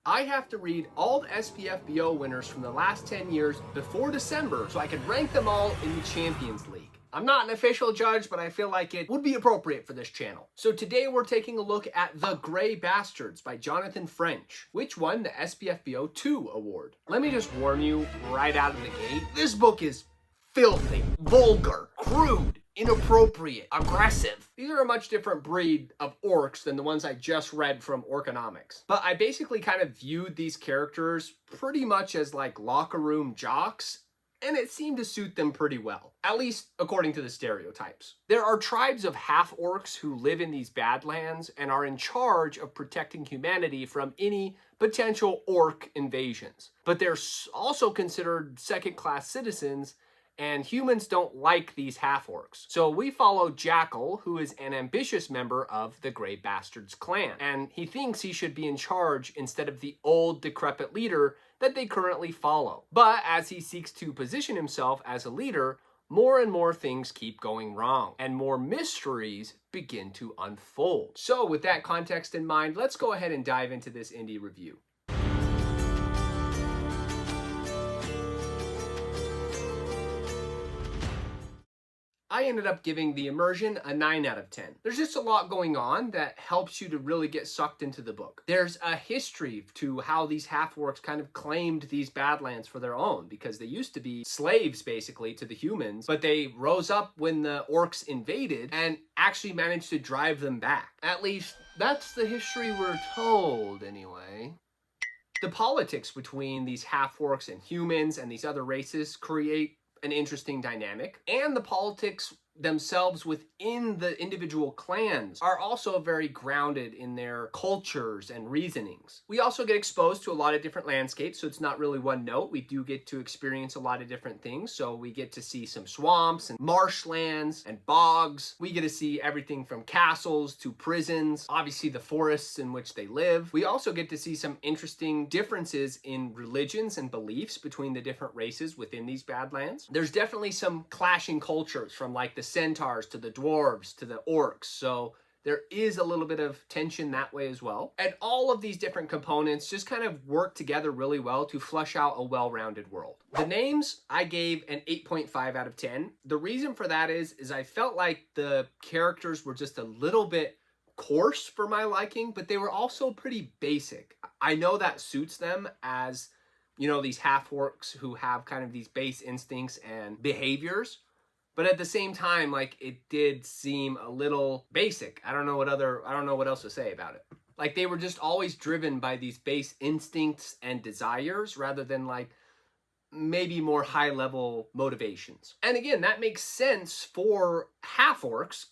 I have to read all the SPFBO winners from the last 10 years before December so I can rank them all in the Champions League. I'm not an official judge, but I feel like it would be appropriate for this channel. So today we're taking a look at The Grey Bastards by Jonathan French, which won the SPFBO 2 award. Let me just warn you right out of the gate, this book is filthy, vulgar, crude, inappropriate, aggressive. These are a much different breed of orcs than the ones I just read from Orconomics. But I basically kind of viewed these characters pretty much as like locker room jocks, and it seemed to suit them pretty well, at least according to the stereotypes. There are tribes of half-orcs who live in these badlands and are in charge of protecting humanity from any potential orc invasions. But they're also considered second-class citizens, and humans don't like these half-orcs. So we follow Jackal, who is an ambitious member of the Grey Bastards clan, and he thinks he should be in charge instead of the old, decrepit leader that they currently follow. But as he seeks to position himself as a leader, more and more things keep going wrong, and more mysteries begin to unfold. So with that context in mind, let's go ahead and dive into this indie review. I ended up giving the Immersion a 9 out of 10. There's just a lot going on that helps you to really get sucked into the book. There's a history to how these half-orcs kind of claimed these badlands for their own, because they used to be slaves basically to the humans, but they rose up when the orcs invaded and actually managed to drive them back. At least that's the history we're told anyway. The politics between these half-orcs and humans and these other races create an interesting dynamic, and the politics themselves within the individual clans are also very grounded in their cultures and reasonings. We also get exposed to a lot of different landscapes, so it's not really one note. We do get to experience a lot of different things. So we get to see some swamps and marshlands and bogs. We get to see everything from castles to prisons, obviously the forests in which they live. We also get to see some interesting differences in religions and beliefs between the different races within these badlands. There's definitely some clashing cultures, from like the centaurs to the dwarves to the orcs, so there is a little bit of tension that way as well. And all of these different components just kind of work together really well to flesh out a well-rounded world. The names, I gave an 8.5 out of 10. The reason for that is I felt like the characters were just a little bit coarse for my liking, but they were also pretty basic. I know that suits them as, you know, these half-orcs who have kind of these base instincts and behaviors. But at the same time, like, it did seem a little basic. I don't know what else to say about it. Like, they were just always driven by these base instincts and desires rather than like maybe more high level motivations. And again, that makes sense for half-orcs,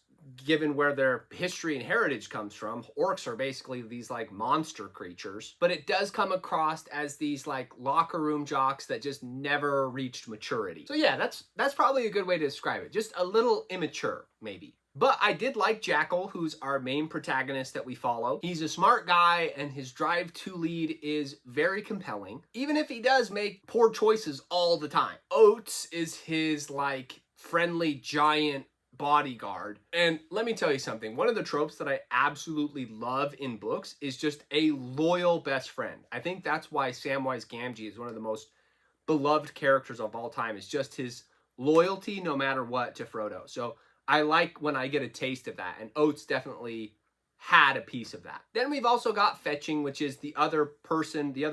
given where their history and heritage comes from. Orcs are basically these like monster creatures, but it does come across as these like locker room jocks that just never reached maturity. So yeah, that's probably a good way to describe it. Just a little immature, maybe. But I did like Jackal, who's our main protagonist that we follow. He's a smart guy, and his drive to lead is very compelling, even if he does make poor choices all the time. Oates is his like friendly giant bodyguard. And let me tell you something, one of the tropes that I absolutely love in books is just a loyal best friend. I think that's why Samwise Gamgee is one of the most beloved characters of all time, is just his loyalty no matter what to Frodo. So I like when I get a taste of that, and Oates definitely had a piece of that. Then we've also got Fetching, which is the other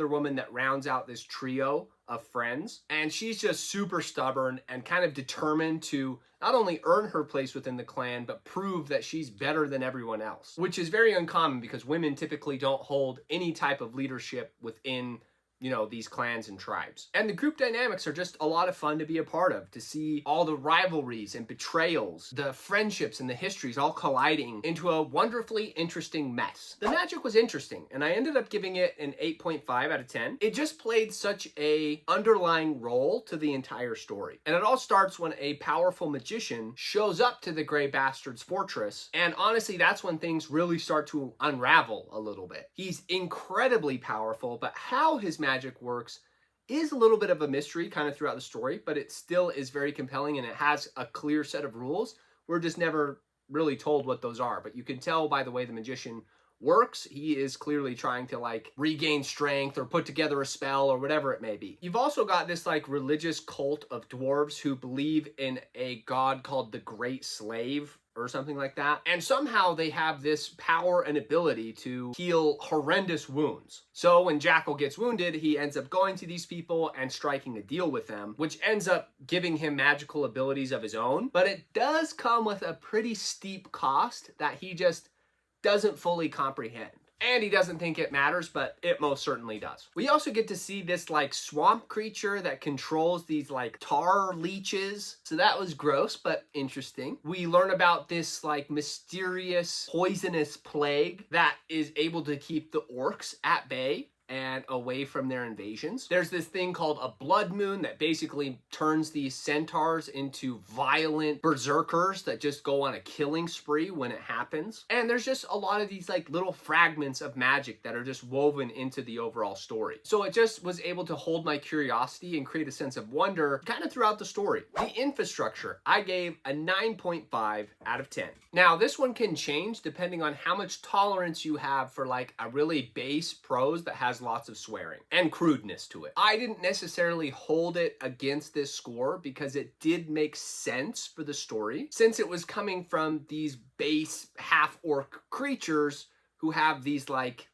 woman that rounds out this trio of friends. And she's just super stubborn and kind of determined to not only earn her place within the clan, but prove that she's better than everyone else, which is very uncommon because women typically don't hold any type of leadership within, you know, these clans and tribes. And the group dynamics are just a lot of fun to be a part of, to see all the rivalries and betrayals, the friendships and the histories all colliding into a wonderfully interesting mess. The magic was interesting, and I ended up giving it an 8.5 out of 10. It just played such a underlying role to the entire story. And it all starts when a powerful magician shows up to the Grey Bastards fortress, and honestly, that's when things really start to unravel a little bit. He's incredibly powerful, but how his magic works is a little bit of a mystery kind of throughout the story, but it still is very compelling, and it has a clear set of rules. We're just never really told what those are, but you can tell by the way the magician works. He is clearly trying to like regain strength or put together a spell or whatever it may be. You've also got this like religious cult of dwarves who believe in a god called the Great Slave or something like that. And somehow they have this power and ability to heal horrendous wounds. So when Jackal gets wounded, he ends up going to these people and striking a deal with them, which ends up giving him magical abilities of his own. But it does come with a pretty steep cost that he just doesn't fully comprehend. And he doesn't think it matters, but it most certainly does. We also get to see this like swamp creature that controls these like tar leeches. So that was gross, but interesting. We learn about this like mysterious poisonous plague that is able to keep the orcs at bay and away from their invasions. There's this thing called a blood moon that basically turns these centaurs into violent berserkers that just go on a killing spree when it happens. And there's just a lot of these like little fragments of magic that are just woven into the overall story. So it just was able to hold my curiosity and create a sense of wonder kind of throughout the story. The infrastructure, I gave a 9.5 out of 10. Now this one can change depending on how much tolerance you have for like a really base prose that has lots of swearing and crudeness to it. I didn't necessarily hold it against this score because it did make sense for the story since it was coming from these base half-orc creatures who have these like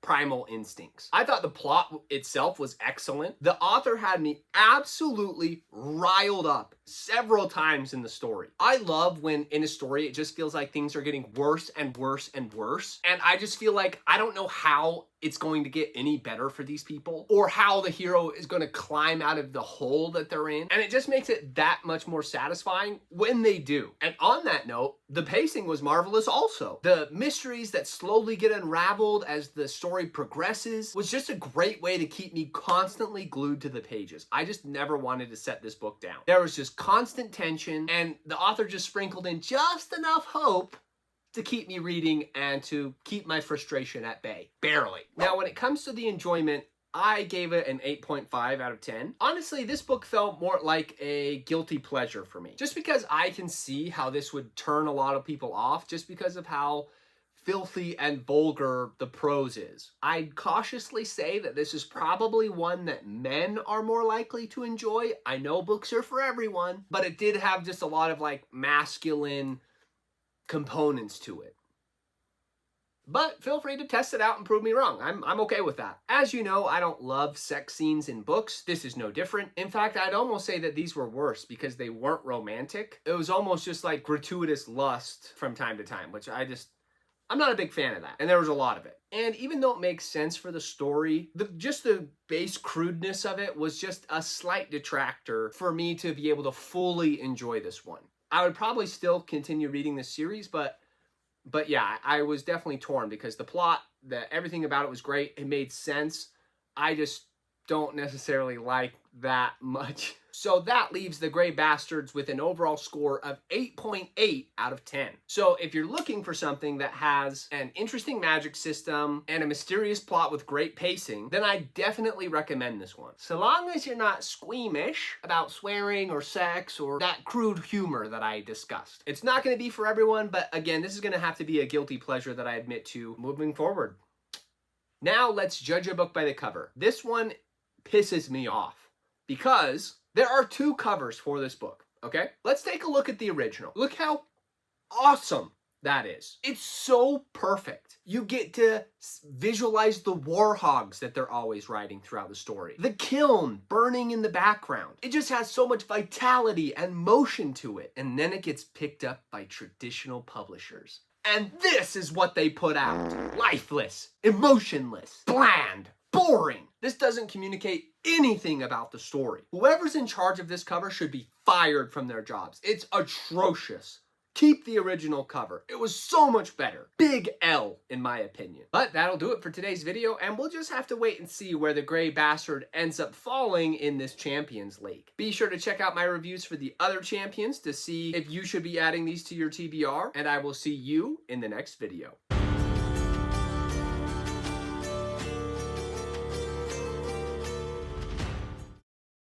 primal instincts. I thought the plot itself was excellent. The author had me absolutely riled up several times in the story. I love when in a story it just feels like things are getting worse and worse and worse. And I just feel like I don't know how it's going to get any better for these people or how the hero is going to climb out of the hole that they're in. And it just makes it that much more satisfying when they do. And on that note, the pacing was marvelous also. The mysteries that slowly get unraveled as the story progresses was just a great way to keep me constantly glued to the pages. I just never wanted to set this book down. There was just constant tension and the author just sprinkled in just enough hope to keep me reading and to keep my frustration at bay. Barely. Now, when it comes to the enjoyment, I gave it an 8.5 out of 10. Honestly, this book felt more like a guilty pleasure for me. Just because I can see how this would turn a lot of people off just because of how filthy and vulgar the prose is. I'd cautiously say that this is probably one that men are more likely to enjoy. I know books are for everyone, but it did have just a lot of like masculine components to it. But feel free to test it out and prove me wrong. I'm okay with that. As you know, I don't love sex scenes in books. This is no different. In fact, I'd almost say that these were worse because they weren't romantic. It was almost just like gratuitous lust from time to time, which I'm not a big fan of that. And there was a lot of it. And even though it makes sense for the story, just the base crudeness of it was just a slight detractor for me to be able to fully enjoy this one. I would probably still continue reading this series, but yeah, I was definitely torn because the plot, everything about it was great. It made sense. I just don't necessarily like that much. So that leaves The Grey Bastards with an overall score of 8.8 out of 10. So if you're looking for something that has an interesting magic system and a mysterious plot with great pacing, then I definitely recommend this one. So long as you're not squeamish about swearing or sex or that crude humor that I discussed. It's not going to be for everyone, but again, this is going to have to be a guilty pleasure that I admit to moving forward. Now let's judge a book by the cover. This one pisses me off because there are two covers for this book, okay? Let's take a look at the original. Look how awesome that is. It's so perfect. You get to visualize the warhogs that they're always riding throughout the story. The kiln burning in the background. It just has so much vitality and motion to it. And then it gets picked up by traditional publishers. And this is what they put out. Lifeless, emotionless, bland, boring. This doesn't communicate anything about the story. Whoever's in charge of this cover should be fired from their jobs. It's atrocious. Keep the original cover. It was so much better. Big L, in my opinion. But that'll do it for today's video, and we'll just have to wait and see where the Grey Bastard ends up falling in this Champions League. Be sure to check out my reviews for the other champions to see if you should be adding these to your TBR, and I will see you in the next video.